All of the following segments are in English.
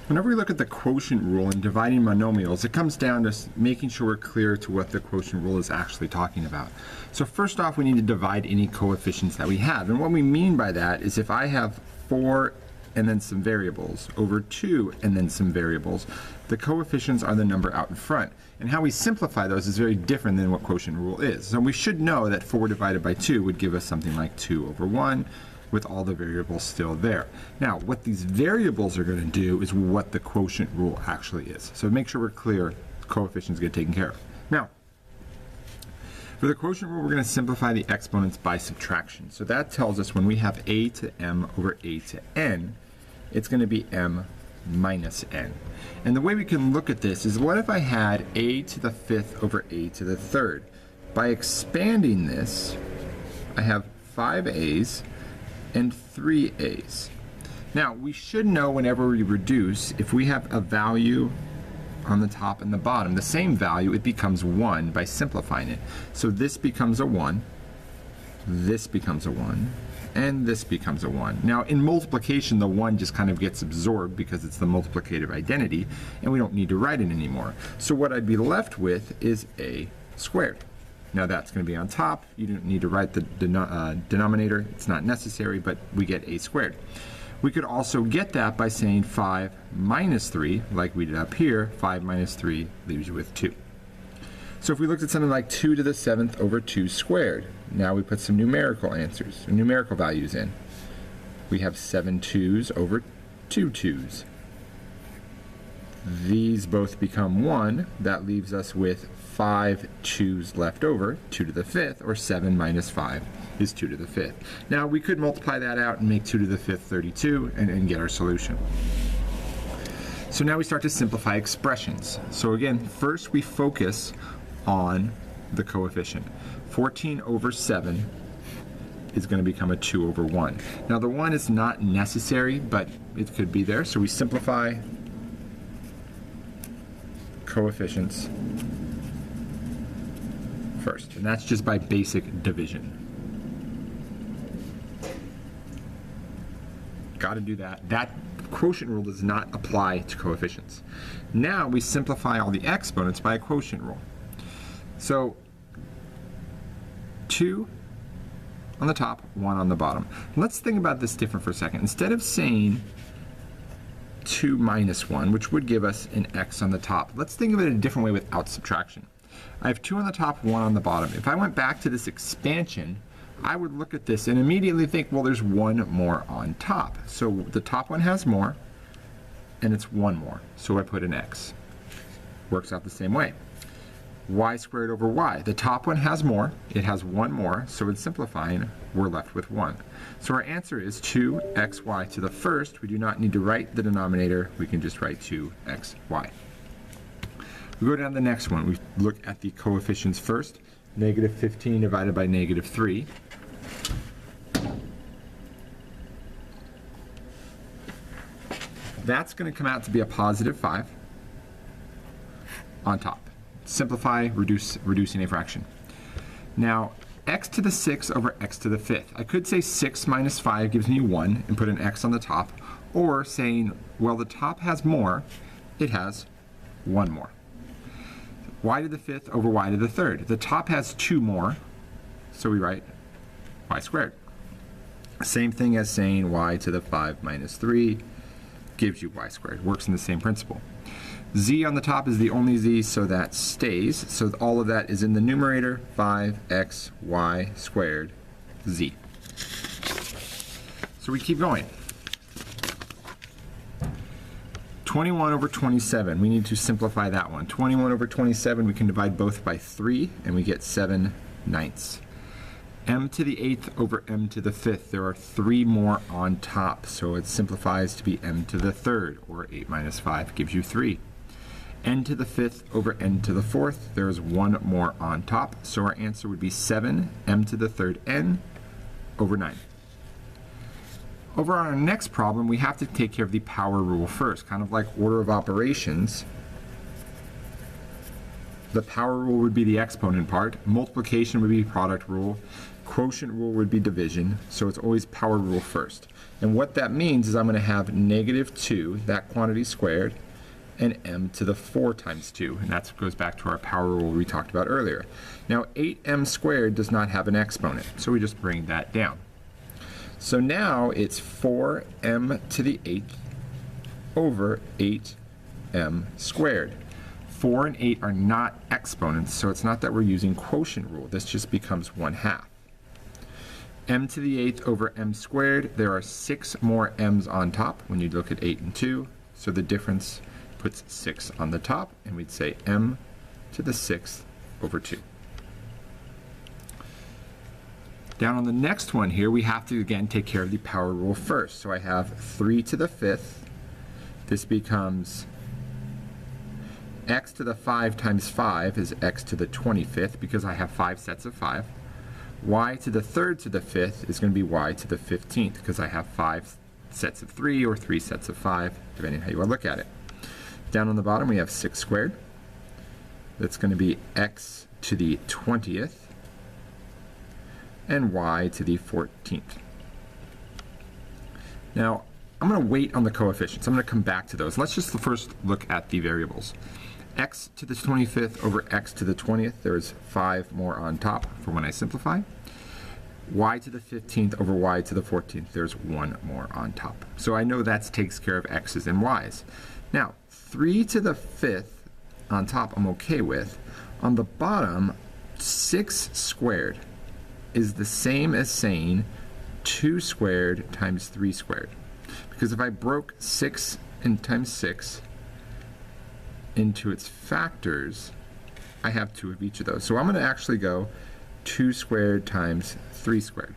Whenever we look at the quotient rule and dividing monomials, it comes down to making sure we're clear to what the quotient rule is actually talking about. So first off, we need to divide any coefficients that we have. And what we mean by that is if I have 4 and then some variables over 2 and then some variables, the coefficients are the number out in front. And how we simplify those is very different than what quotient rule is. So we should know that 4 divided by 2 would give us something like 2 over 1. With all the variables still there. Now, what these variables are going to do is what the quotient rule actually is. So make sure we're clear, coefficients get taken care of. Now, for the quotient rule, we're going to simplify the exponents by subtraction. So that tells us when we have a to m over a to n, it's going to be m minus n. And the way we can look at this is, what if I had a to the 5th over a to the 3rd? By expanding this, I have 5 a's and 3 a's. Now, we should know whenever we reduce, if we have a value on the top and the bottom, the same value, it becomes 1 by simplifying it. So this becomes a 1, this becomes a 1, and this becomes a 1. Now, in multiplication, the 1 just kind of gets absorbed because it's the multiplicative identity, and we don't need to write it anymore. So what I'd be left with is a squared. Now that's going to be on top. You don't need to write the denominator. It's not necessary, but we get a squared. We could also get that by saying 5 minus 3, like we did up here. 5 minus 3 leaves you with 2. So if we looked at something like 2 to the 7th over 2 squared, now we put some numerical answers, numerical values in. We have 7 2's over 2 2's. These both become 1. That leaves us with 5 2's left over, 2 to the 5th, or 7 minus 5 is 2 to the 5th. Now we could multiply that out and make 2 to the 5th 32 and get our solution. So now we start to simplify expressions. So again, first we focus on the coefficient. 14 over 7 is going to become a 2 over 1. Now the 1 is not necessary, but it could be there, so we simplify coefficients first, and that's just by basic division. Got to do that. That quotient rule does not apply to coefficients. Now we simplify all the exponents by a quotient rule. So 2 on the top, 1 on the bottom. Let's think about this different for a second. Instead of saying 2 minus 1, which would give us an x on the top, let's think of it in a different way without subtraction. I have 2 on the top, 1 on the bottom. If I went back to this expansion, I would look at this and immediately think, well, there's 1 more on top. So the top one has more, and it's 1 more. So I put an x. Works out the same way. Y squared over y. The top one has more, it has 1 more, so in simplifying, we're left with 1. So our answer is 2xy to the first. We do not need to write the denominator, we can just write 2xy. We go down to the next one. We look at the coefficients first. Negative 15 divided by negative 3. That's going to come out to be a positive 5 on top. Simplify, reducing a fraction. Now, x to the 6th over x to the 5th. I could say 6 minus 5 gives me 1 and put an x on the top, or saying, well, the top has more, it has 1 more. Y to the 5th over y to the 3rd. The top has 2 more, so we write y squared. Same thing as saying y to the 5 minus 3 gives you y squared. Works in the same principle. Z on the top is the only z, so that stays. So all of that is in the numerator, 5xy squared z. So we keep going. 21 over 27, we need to simplify that one. 21 over 27, we can divide both by 3, and we get 7/9. M to the 8th over m to the 5th, there are 3 more on top, so it simplifies to be m to the 3rd, or 8 minus 5 gives you 3. N to the 5th over n to the 4th, there is 1 more on top, so our answer would be 7 m to the 3rd n over 9. Over on our next problem, we have to take care of the power rule first, kind of like order of operations. The power rule would be the exponent part. Multiplication would be product rule. Quotient rule would be division. So it's always power rule first. And what that means is I'm going to have -2, that quantity squared, and m to the 4 times 2. And that goes back to our power rule we talked about earlier. Now 8m squared does not have an exponent, so we just bring that down. So now it's 4m to the 8th over 8m squared. 4 and 8 are not exponents, so it's not that we're using quotient rule. This just becomes 1/2. M to the 8th over m squared. There are 6 more m's on top when you look at 8 and 2, so the difference puts 6 on the top, and we'd say m to the 6th over 2. Down on the next one here, we have to again take care of the power rule first. So I have 3 to the 5th. This becomes x to the 5 times 5 is x to the 25th because I have 5 sets of 5. Y to the 3rd to the 5th is going to be y to the 15th because I have 5 sets of 3 or 3 sets of 5, depending on how you want to look at it. Down on the bottom we have 6 squared. That's going to be x to the 20th and y to the 14th. Now I'm going to wait on the coefficients. I'm going to come back to those. Let's just first look at the variables. X to the 25th over x to the 20th, there's 5 more on top for when I simplify. Y to the 15th over y to the 14th, there's 1 more on top. So I know that takes care of x's and y's. Now, 3 to the 5th on top I'm okay with. On the bottom, 6 squared is the same as saying 2 squared times 3 squared. Because if I broke 6 and times 6 into its factors, I have 2 of each of those. So I'm going to actually go 2 squared times 3 squared.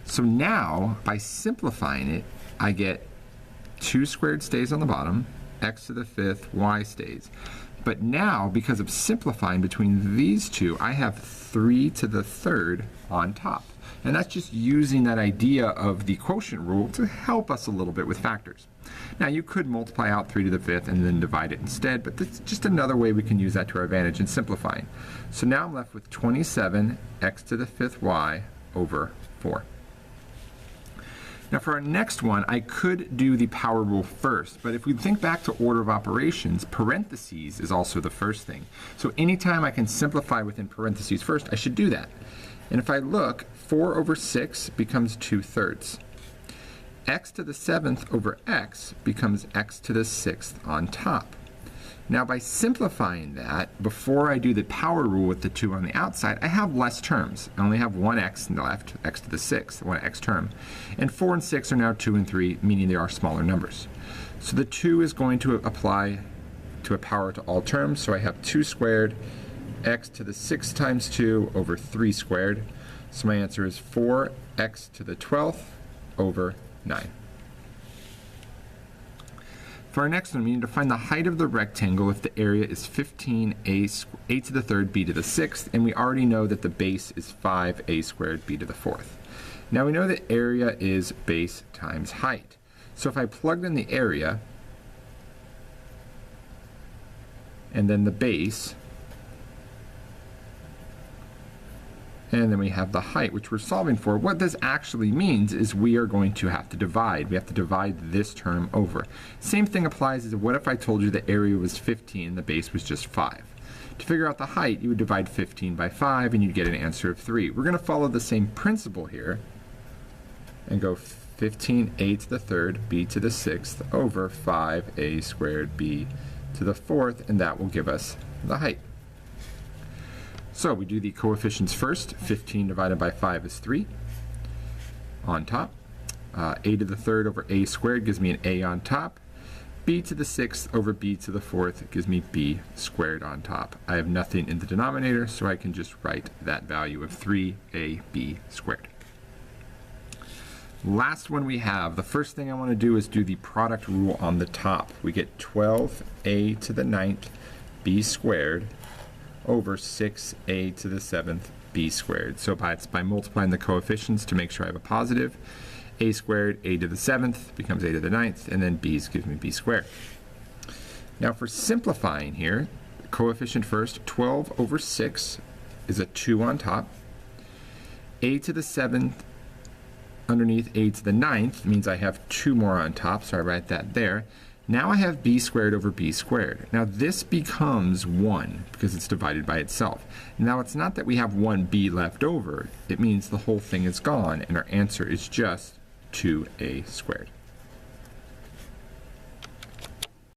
So now, by simplifying it, I get 2 squared stays on the bottom, x to the 5th, y stays. But now, because of simplifying between these two, I have 3 to the 3rd on top. And that's just using that idea of the quotient rule to help us a little bit with factors. Now you could multiply out 3 to the 5th and then divide it instead, but that's just another way we can use that to our advantage in simplifying. So now I'm left with 27 x to the 5th y over 4. Now for our next one, I could do the power rule first, but if we think back to order of operations, parentheses is also the first thing. So anytime I can simplify within parentheses first, I should do that. And if I look, 4 over 6 becomes 2/3. X to the 7th over x becomes x to the 6th on top. Now by simplifying that, before I do the power rule with the 2 on the outside, I have less terms. I only have one x left, x to the 6th, one x term. And 4 and 6 are now 2 and 3, meaning they are smaller numbers. So the 2 is going to apply to a power to all terms, so I have 2 squared x to the 6 times 2 over 3 squared. So my answer is 4x to the 12th over 9. For our next one, we need to find the height of the rectangle if the area is 15 a to the 3rd b to the 6th, and we already know that the base is 5a squared b to the 4th. Now we know that area is base times height. So if I plugged in the area and then the base, and then we have the height, which we're solving for. What this actually means is we are going to have to divide. We have to divide this term over. Same thing applies as what if I told you the area was 15 and the base was just 5. To figure out the height, you would divide 15 by 5 and you'd get an answer of 3. We're going to follow the same principle here and go 15a to the 3rd, b to the 6th over 5a squared b to the 4th, and that will give us the height. So we do the coefficients first. 15 divided by 5 is 3 on top. A to the 3rd over a squared gives me an a on top. B to the 6th over b to the 4th gives me b squared on top. I have nothing in the denominator, so I can just write that value of 3ab squared. Last one we have, the first thing I want to do is do the product rule on the top. We get 12a to the 9th b squared over 6a to the 7th b squared. So it's by multiplying the coefficients to make sure I have a positive. A squared, a to the 7th becomes a to the 9th, and then b's gives me b squared. Now for simplifying here, coefficient first. 12 over 6 is a 2 on top. A to the 7th underneath a to the 9th means I have 2 more on top, so I write that there. Now I have b squared over b squared. Now this becomes 1 because it's divided by itself. Now it's not that we have 1b left over. It means the whole thing is gone and our answer is just 2a squared.